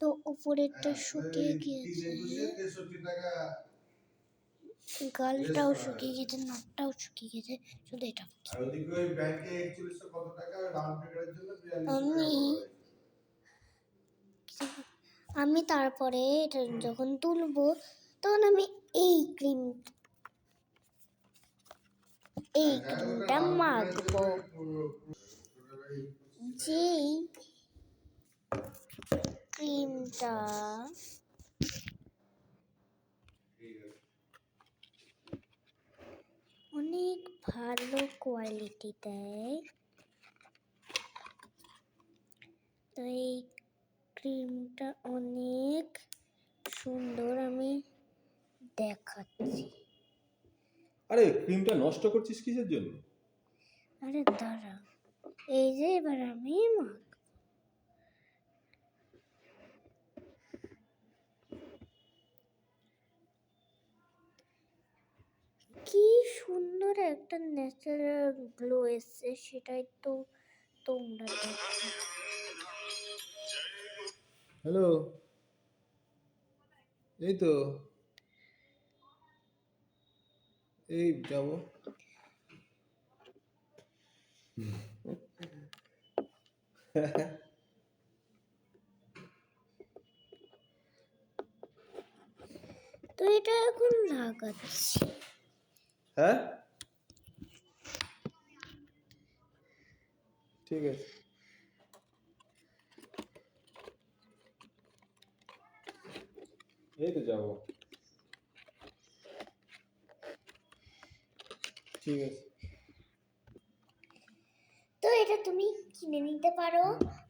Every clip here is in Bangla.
তো উপরেরটা শুকিয়ে গিয়েছে, গালটাও শুকিয়ে গেছে, নাকটাও শুকিয়ে গেছে, শুধু এটা আমি তারপরে এটা যখন তুলবো তখন আমি এই ক্রিমটা মাখবো। যেই ক্রিমটা অনেক ভালো কোয়ালিটি দেয়, তো এই ক্রিমটা অনেক সুন্দর, আমি দেখাচ্ছি। আরে ক্রিমটা নষ্ট করছিস কিসের জন্য? আরে দাঁড়া, এই যে এবার আমি কি সুন্দর একটা ন্যাচারাল গ্লো এসছে, সেটাই তো তোমরা দেখো। হ্যালো, এই তো এই যাবো। তো এটা এখন লাগাচ্ছি। হ্যাঁ ঠিক আছে। এই তো যাবো, ঠিক আছে। তো এটা তুমি কিনে নিতে পারো,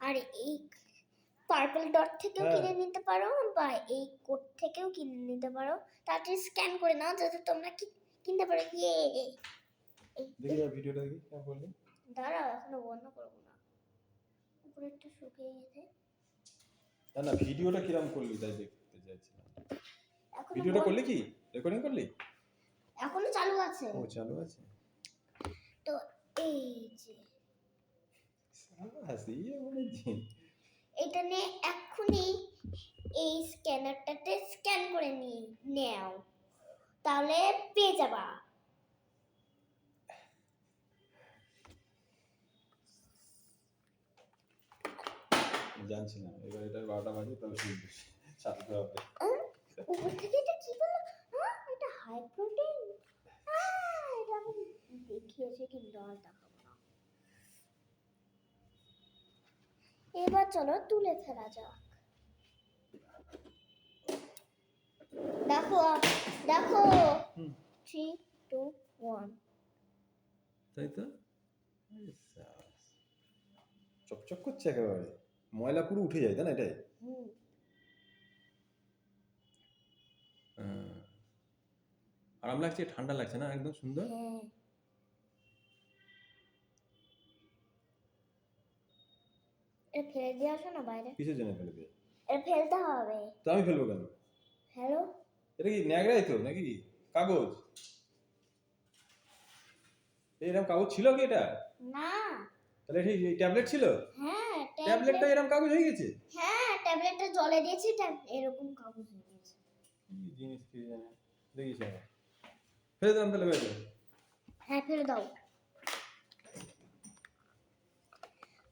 আর এই পার্পল ডট থেকেও কিনে নিতে পারো, বা এই কোড থেকেও কিনে নিতে পারো। তাড়াতাড়ি স্ক্যান করে নাও যাতে তোমরা কিনতে পারো। দেখি আর ভিডিওটা দেখি কেমন করলি। দাঁড়াও, এখনো বন্ধ করবো না, উপরেরটা শুকিয়ে গেছে। না ভিডিওটা কিরকম করলি তাই দেখতে চাইছিলাম। ভিডিওটা করলি কি রেকর্ডিং করলি? এখনো চালু আছে। ও চালু আছে। তো এই যে এটা নিয়ে এক্ষুনি এই স্ক্যানারটাতে স্ক্যান করে নাও, তাহলে পেয়ে যাবা। জানছি না, এবার এটা 12টা বাজে, তবে চালাতে হবে। উপর থেকে এটা কি বলো? এটা হাই প্রোটিন। এটা আমি দেখিয়েছি কিন্তু আর দেখাবো না। এবার চলো তুলে ফেলা যাক। দেখো দেখো, 3 2 1। তাই তো চকচক করছে একেবারে, ময়লা পুরো উঠে যায়, তাই না? এটাই আরাম লাগছে, ঠান্ডা লাগছে না, একদম সুন্দর। এটা ফেলে দিয়ে আসো না বাইরে। কিসের জন্য ফেলে দিয়ে? এটা ফেলতে হবে। তো আমি ফেলবো কেন? হ্যালো, এটা কি ন্যাকড়াই তো নাকি কাগজ? এরকম কাগজ ছিল কি এটা? না। তাহলে এই ট্যাবলেট ছিল? হ্যাঁ, ট্যাবলেটটা এরকম কাগজ হয়ে গেছে? হ্যাঁ, ট্যাবলেটটা জলে দিয়েছি, এরকম কাগজ হয়ে গেছে। কি জিনিস কি জানে, দেখিস না। ফেলে দাও তাহলে বাইরে। হ্যাঁ, ফেলে দাও।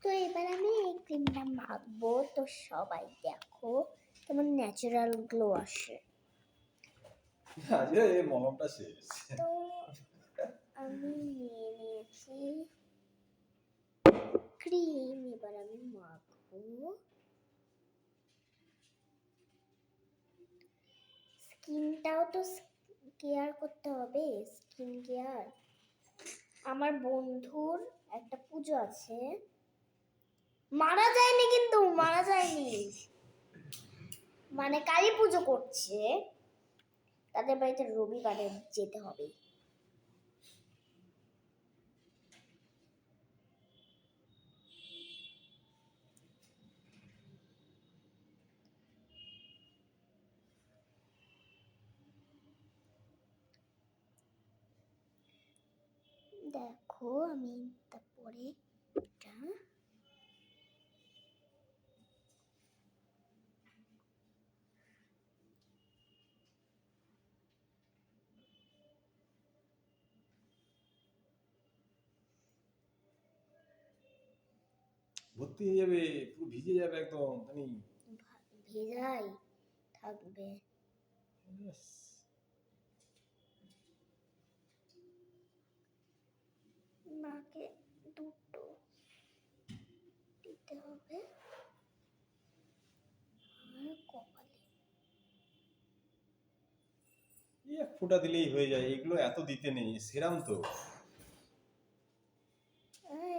তো এবার আমি এই ক্রিমটা মাখবো, তো সবাই দেখো কেমন ন্যাচারাল গ্লো আসে। আরে এই মলমটা শেষ। তো আমি নিয়ে নিয়েছি ক্রিম, এবার আমি মাখবো। স্কিনটাও তো কেয়ার করতে হবে, স্কিন কেয়ার। আমার বন্ধুর একটা পুজো আছে, মারা যায়নি কিন্তু, মারা যায়নি, মানে কালী পুজো করছে, তাদের বাড়িতে রবিবারে যেতে হবে। দেখো আমি তারপরে এটা ভর্তি হয়ে যাবে, পুরো ভিজে যাবে একদম জানি। ভেজাই থাকবে। ব্যাস। মাকে দুটো দিতে হবে আর কপালে। এই এক ফোঁটা দিলেই হয়ে যায়, এগুলো এত দিতে নেই, সেরাম তো।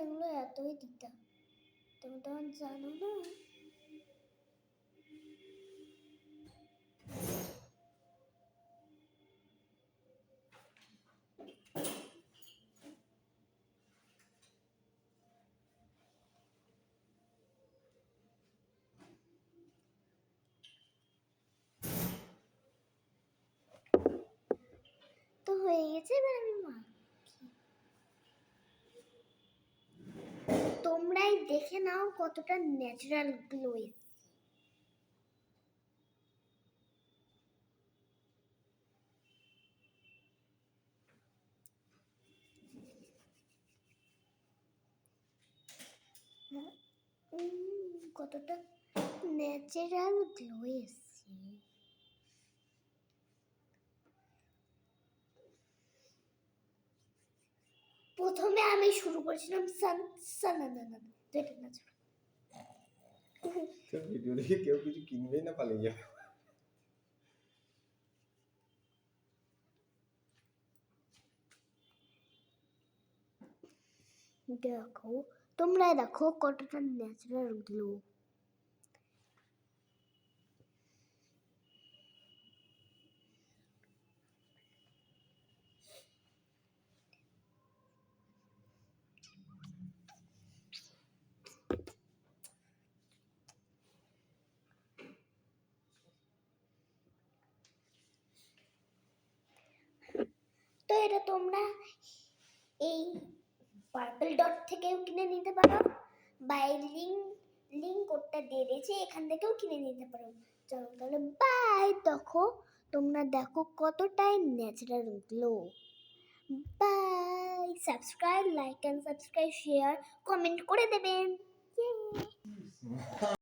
এগুলো এতই দিতে তুমি তো আর জানো না। তো হয়ে গেছে, এবার আমি মাখি। তোমরাই দেখে নাও কতটা ন্যাচারাল গ্লো এসেছে। কতটা ন্যাচারাল গ্লো এসেছে। প্রথমে আমি শুরু করেছিলাম সান সান না না না তো এটা না ছোট। তোর ভিডিও দেখে কেউ কিছু কিনবেই না, পালিয়ে যাবে। দেখো তোমরা দেখো কতটা ন্যাচারাল গ্লো। তো এটা তোমরা এই পার্পল ডট থেকেও কিনে নিতে পারো, বা এই লিঙ্ক কোডটা দিয়ে দিয়েছি এখান থেকেও কিনে নিতে পারো। চলো তাহলে বাই। দেখো তোমরা দেখো কতটাই natural glow. Bye. Subscribe, like and subscribe, share, comment করে দেবেন।